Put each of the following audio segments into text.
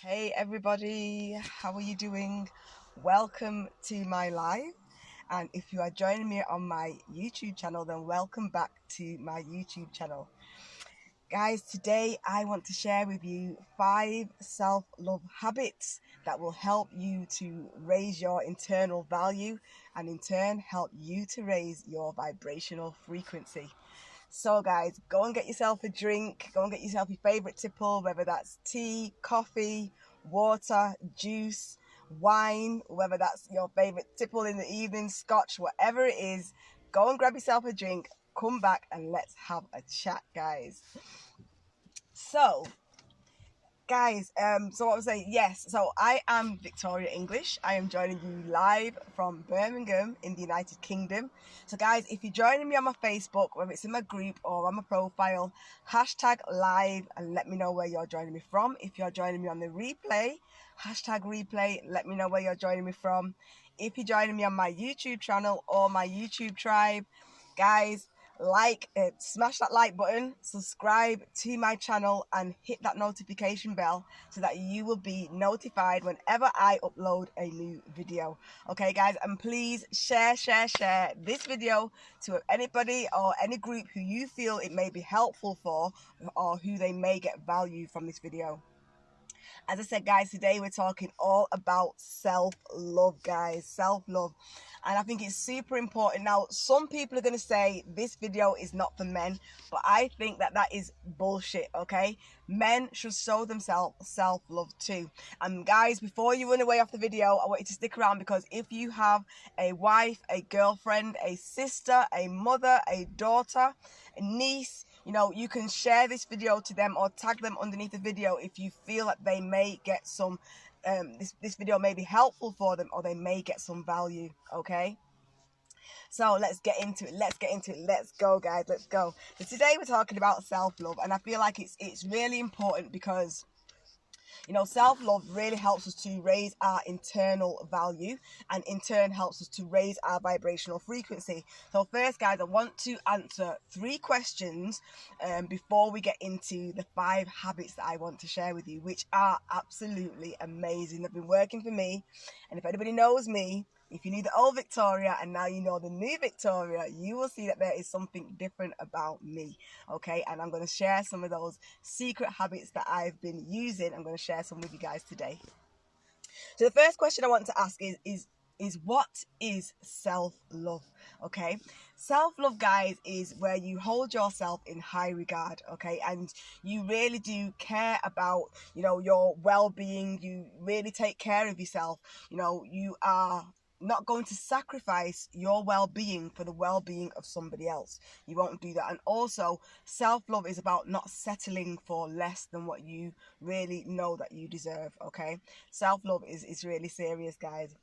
Hey everybody, how are you doing? Welcome to my live. And if you are joining me on my YouTube channel, then welcome back to my YouTube channel. Guys, today I want to share with you 5 self-love habits that will help you to raise your internal value and in turn help you to raise your vibrational frequency. So guys, go and get yourself a drink, go and get yourself your favourite tipple, whether that's tea, coffee, water, juice, wine, whether that's your favourite tipple in the evening, scotch, whatever it is, go and grab yourself a drink, come back and let's have a chat, guys. So so what was I saying? Yes, so I am Victoria English. I am joining you live from Birmingham in the United Kingdom. So guys, if you're joining me on my Facebook, whether it's in my group or on my profile, hashtag live and let me know where you're joining me from. If you're joining me on the replay, hashtag replay, let me know where you're joining me from. If you're joining me on my YouTube channel or my YouTube tribe, guys, smash that like button, subscribe to my channel and hit that notification bell so that you will be notified whenever I upload a new video. Okay guys, and please share this video to anybody or any group who you feel it may be helpful for or who they may get value from this video. As I said, guys, today we're talking all about self-love, guys, self-love. And I think it's super important. Now, some people are going to say this video is not for men, but I think that is bullshit, okay? Men should show themselves self-love too. And guys, before you run away off the video, I want you to stick around because if you have a wife, a girlfriend, a sister, a mother, a daughter, a niece, you know, you can share this video to them or tag them underneath the video if you feel that they may get some, this video may be helpful for them or they may get some value, okay? So let's get into it. Let's go, guys. Let's go. So today we're talking about self-love, and I feel like it's really important because, you know, self-love really helps us to raise our internal value and in turn helps us to raise our vibrational frequency. So first, guys, I want to answer 3 questions before we get into the 5 habits that I want to share with you, which are absolutely amazing. They've been working for me, and if anybody knows me, if you knew the old Victoria and now you know the new Victoria, you will see that there is something different about me, okay? And I'm going to share some of those secret habits that I've been using. I'm going to share some with you guys today. So the first question I want to ask is what is self-love? Okay, self-love, guys, is where you hold yourself in high regard, okay, and you really do care about, you know, your well-being. You really take care of yourself. You know, you are not going to sacrifice your well-being for the well-being of somebody else. You won't do that. And also, self-love is about not settling for less than what you really know that you deserve, okay? Self-love is really serious, guys.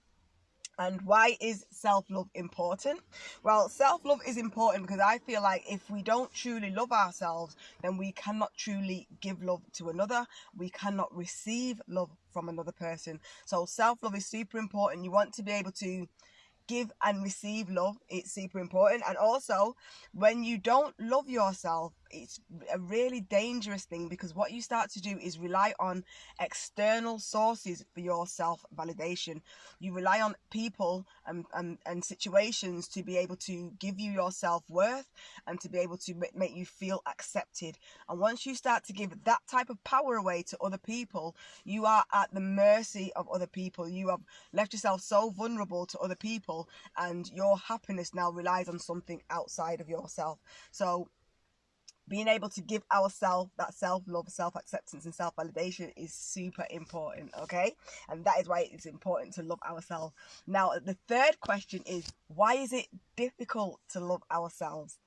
And why is self-love important? Well, self-love is important because I feel like if we don't truly love ourselves, then we cannot truly give love to another. We cannot receive love from another person. So self-love is super important. You want to be able to give and receive love. It's super important. And also, when you don't love yourself, it's a really dangerous thing because what you start to do is rely on external sources for your self-validation. You rely on people and situations to be able to give you your self-worth and to be able to make you feel accepted. And once you start to give that type of power away to other people, you are at the mercy of other people. You have left yourself so vulnerable to other people, and your happiness now relies on something outside of yourself. So being able to give ourselves that self-love, self-acceptance and self-validation is super important, okay? And that is why it's important to love ourselves. Now, the third question is, why is it difficult to love ourselves?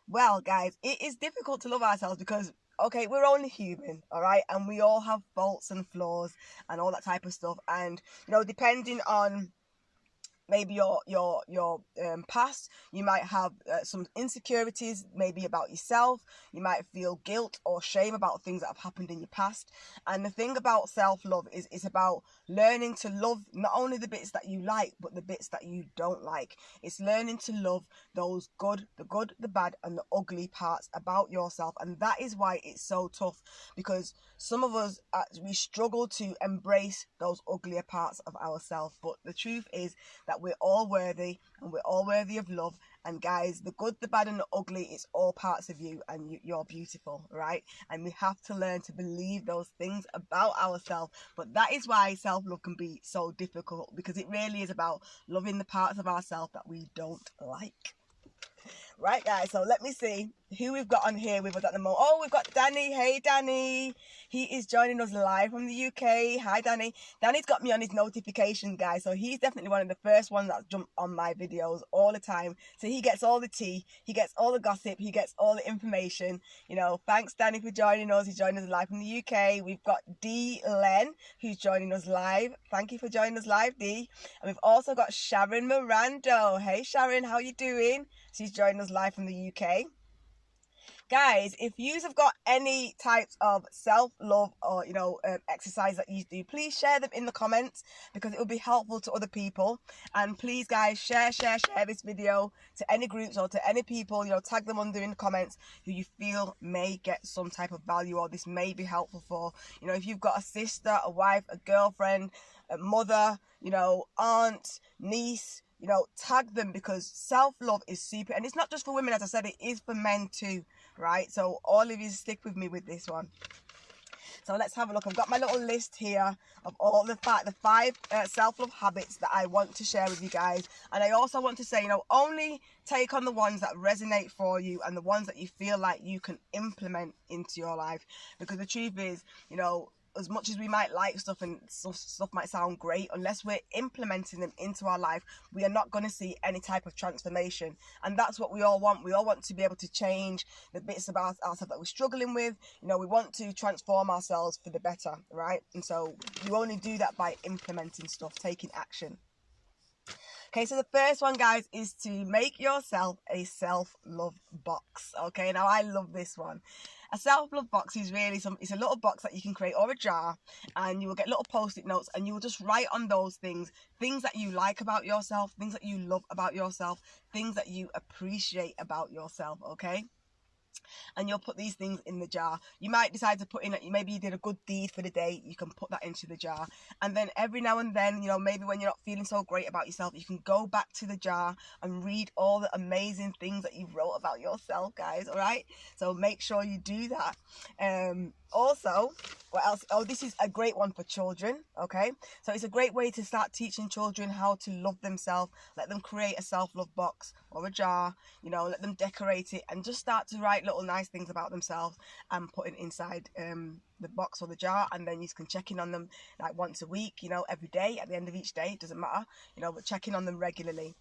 Well, guys, it is difficult to love ourselves because, okay, we're only human, all right? And we all have faults and flaws and all that type of stuff. And, you know, depending on maybe your past. You might have some insecurities maybe about yourself. You might feel guilt or shame about things that have happened in your past. And the thing about self-love is it's about learning to love not only the bits that you like, but the bits that you don't like. It's learning to love those good, the bad, and the ugly parts about yourself. And that is why it's so tough, because some of us, we struggle to embrace those uglier parts of ourselves. But the truth is that we're all worthy, and we're all worthy of love. And guys, the good, the bad, and the ugly, it's all parts of you, and you're beautiful, right? And we have to learn to believe those things about ourselves. But that is why self-love can be so difficult, because it really is about loving the parts of ourselves that we don't like. Right, guys, so let me see who we've got on here with us at the moment. Oh, we've got Danny. Hey, Danny. He is joining us live from the UK. Hi, Danny. Danny's got me on his notification, guys, so he's definitely one of the first ones that jump on my videos all the time. So he gets all the tea, he gets all the gossip, he gets all the information. You know, thanks, Danny, for joining us. He's joining us live from the UK. We've got D. Len, who's joining us live. Thank you for joining us live, D. And we've also got Sharon Mirando. Hey, Sharon, how you doing? She's joining us live from the UK. Guys, if you have got any types of self-love or, exercise that you do, please share them in the comments, because it will be helpful to other people. And please, guys, share this video to any groups or to any people, tag them under in the comments who you feel may get some type of value, or this may be helpful for. If you've got a sister, a wife, a girlfriend, a mother, aunt, niece, tag them, because self-love is super. And it's not just for women, as I said, it is for men too, right? So all of you stick with me with this one. So let's have a look. I've got my little list here of all the five self-love habits that I want to share with you guys. And I also want to say, only take on the ones that resonate for you and the ones that you feel like you can implement into your life. Because the truth is, as much as we might like stuff and stuff might sound great, unless we're implementing them into our life, we are not going to see any type of transformation. And that's what we all want. We all want to be able to change the bits about ourselves that we're struggling with. We want to transform ourselves for the better, right? And so you only do that by implementing stuff, taking action. Okay, so the first one, guys, is to make yourself a self-love box. Okay, now I love this one. A self-love box is really it's a little box that you can create, or a jar, and you will get little post-it notes, and you will just write on those things that you like about yourself, things that you love about yourself, things that you appreciate about yourself, okay? And you'll put these things in the jar. You might decide to put in it, maybe you did a good deed for the day, you can put that into the jar. And then every now and then, maybe when you're not feeling so great about yourself, you can go back to the jar and read all the amazing things that you wrote about yourself, guys, all right? So make sure you do that. Also, what else? Oh, this is a great one for children, okay? So it's a great way to start teaching children how to love themselves. Let them create a self-love box or a jar, let them decorate it and just start to write little nice things about themselves and put it inside the box or the jar, and then you can check in on them like once a week, every day, at the end of each day, it doesn't matter, but checking on them regularly.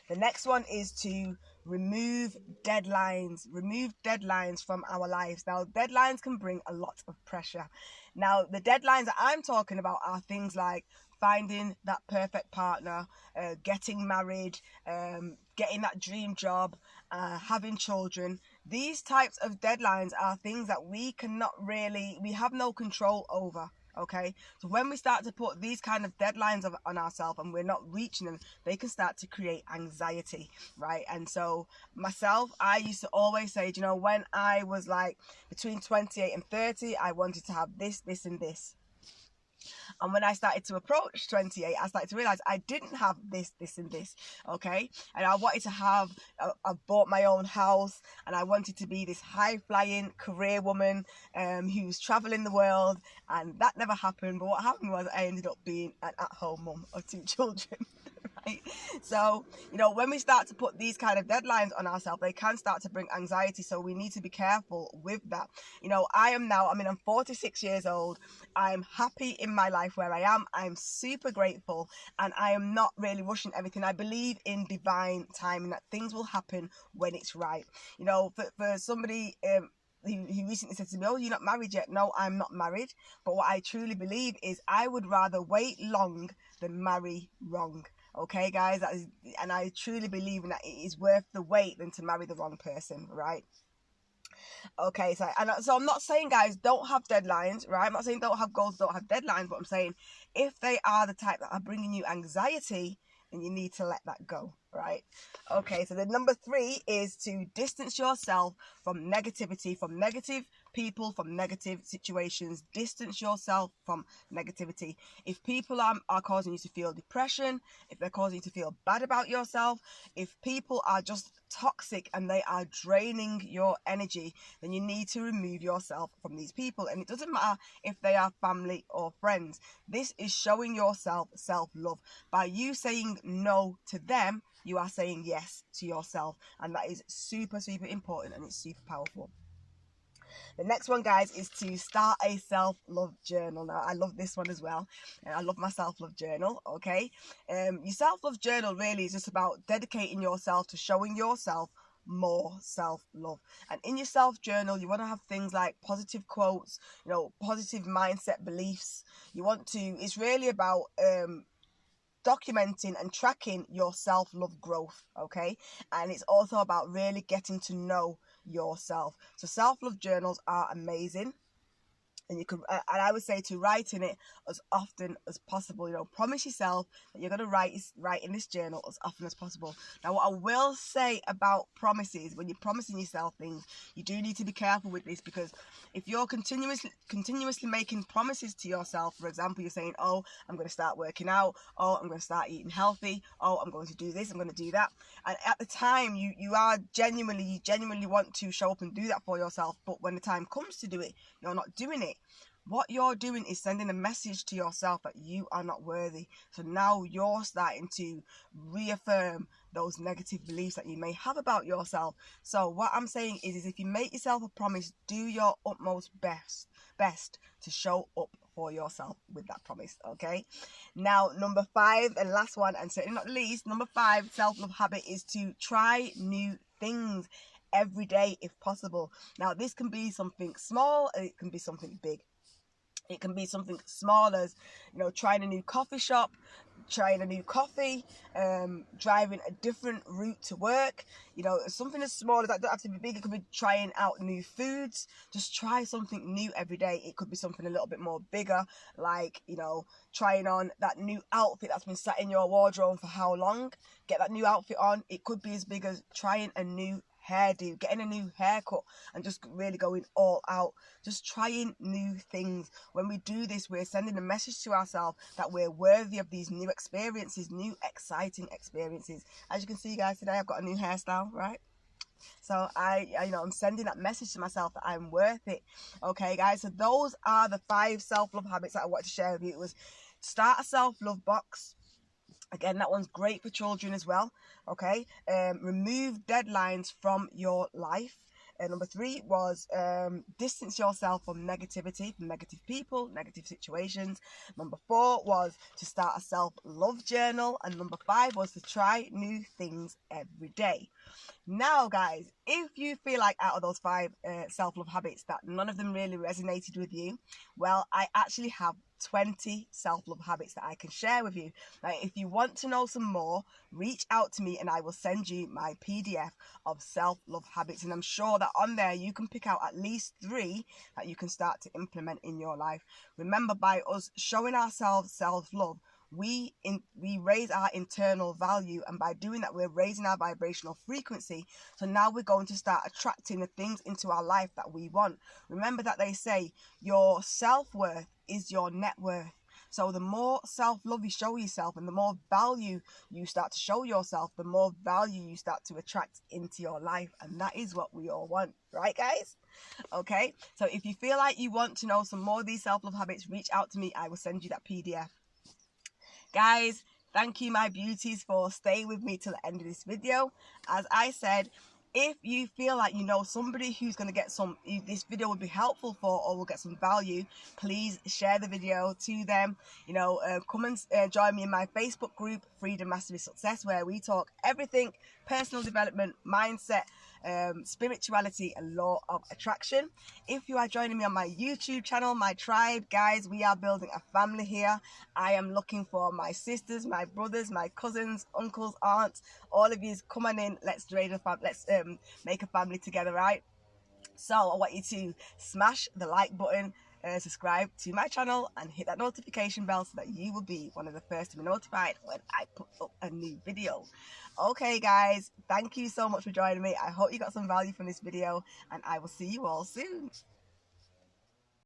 The next one is to remove deadlines. Remove deadlines from our lives. Now, deadlines can bring a lot of pressure. Now, the deadlines that I'm talking about are things like finding that perfect partner, getting married, getting that dream job, having children. These types of deadlines are things that we have no control over. Okay, so when we start to put these kind of deadlines on ourselves and we're not reaching them, they can start to create anxiety, right? And so myself, I used to always say, when I was like between 28 and 30, I wanted to have this, this, and this. And when I started to approach 28, I started to realize I didn't have this, this, and this, okay? And I wanted to have, I bought my own house, and I wanted to be this high-flying career woman who's traveling the world, and that never happened. But what happened was I ended up being an at-home mum of 2 children. Right? So, when we start to put these kind of deadlines on ourselves, they can start to bring anxiety. So we need to be careful with that. I'm 46 years old. I'm happy in my life where I am. I'm super grateful, and I am not really rushing everything. I believe in divine timing, that things will happen when it's right. For somebody he recently said to me, "Oh, you're not married yet." No, I'm not married. But what I truly believe is I would rather wait long than marry wrong. Okay, guys, that is, and I truly believe that it is worth the wait than to marry the wrong person, right? Okay, so I'm not saying, guys, don't have deadlines, right? I'm not saying don't have goals, don't have deadlines, but I'm saying if they are the type that are bringing you anxiety, then you need to let that go, right? Okay, so the number 3 is to distance yourself from negativity, from negative people, from negative situations. Distance yourself from negativity. If people are causing you to feel depression, if they're causing you to feel bad about yourself, if people are just toxic and they are draining your energy, then you need to remove yourself from these people. And it doesn't matter if they are family or friends. This is showing yourself self-love. By you saying no to them, you are saying yes to yourself, and that is super, super important, and it's super powerful. The next one, guys, is to start a self-love journal. Now, I love this one as well. I love my self-love journal, okay? Your self-love journal really is just about dedicating yourself to showing yourself more self-love. And in your self-journal, you want to have things like positive quotes, positive mindset beliefs. It's really about documenting and tracking your self-love growth, okay? And it's also about really getting to know yourself. So self-love journals are amazing, and you could and I would say to write in it as often as possible. Promise yourself that you're going to write in this journal as often as possible. Now, what I will say about promises, when you're promising yourself things, you do need to be careful with this, because if you're continuously making promises to yourself, for example, you're saying, oh, I'm going to start working out, oh, I'm going to start eating healthy, oh, I'm going to do this, I'm going to do that, and at the time you genuinely want to show up and do that for yourself, but when the time comes to do it, you're not doing it. What you're doing is sending a message to yourself that you are not worthy. So now you're starting to reaffirm those negative beliefs that you may have about yourself. So what I'm saying is if you make yourself a promise, do your utmost best to show up for yourself with that promise, okay? Now, number 5, and last one, and certainly not least, number 5 self-love habit is to try new things every day if possible. Now, this can be something small, and it can be something big. It can be something small as, trying a new coffee shop, trying a new coffee, driving a different route to work. Something as small as that. Don't have to be big. It could be trying out new foods. Just try something new every day. It could be something a little bit more bigger, like, trying on that new outfit that's been sat in your wardrobe for how long. Get that new outfit on. It could be as big as trying a new hairdo, getting a new haircut, and just really going all out, just trying new things. When we do this, we're sending a message to ourselves that we're worthy of these new experiences, new exciting experiences. As you can see, guys, today I've got a new hairstyle, right? So I'm sending that message to myself that I'm worth it. Okay, guys, so those are the 5 self-love habits that I wanted to share with you. It was start a self-love box. Again, that one's great for children as well, okay? Remove deadlines from your life. Number 3 was distance yourself from negativity, from negative people, negative situations. Number 4 was to start a self-love journal. And number 5 was to try new things every day. Now, guys, if you feel like out of those 5 self-love habits that none of them really resonated with you, well, I actually have 20 self-love habits that I can share with you. Now, if you want to know some more, reach out to me and I will send you my PDF of self-love habits. And I'm sure that on there you can pick out at least 3 that you can start to implement in your life. Remember, by us showing ourselves self-love, we raise our internal value, and by doing that we're raising our vibrational frequency. So now we're going to start attracting the things into our life that we want. Remember that they say your self-worth is your net worth. So the more self-love you show yourself and the more value you start to show yourself, the more value you start to attract into your life. And that is what we all want, right, guys? Okay, so if you feel like you want to know some more of these self-love habits, reach out to me. I will send you that PDF. Guys, thank you, my beauties, for staying with me till the end of this video. As I said, if you feel like you know somebody who's going to get this video would be helpful for, or will get some value, please share the video to them. Come and join me in my Facebook group, Freedom Mastery Success, where we talk everything personal development, mindset, spirituality and law of attraction. If you are joining me on my YouTube channel, my tribe, guys, we are building a family here. I am looking for my sisters, my brothers, my cousins, uncles, aunts, all of you come on in. Let's make a family together, right? So I want you to smash the like button, subscribe to my channel, and hit that notification bell so that you will be one of the first to be notified when I put up a new video. Okay guys, thank you so much for joining me. I hope you got some value from this video, and I will see you all soon.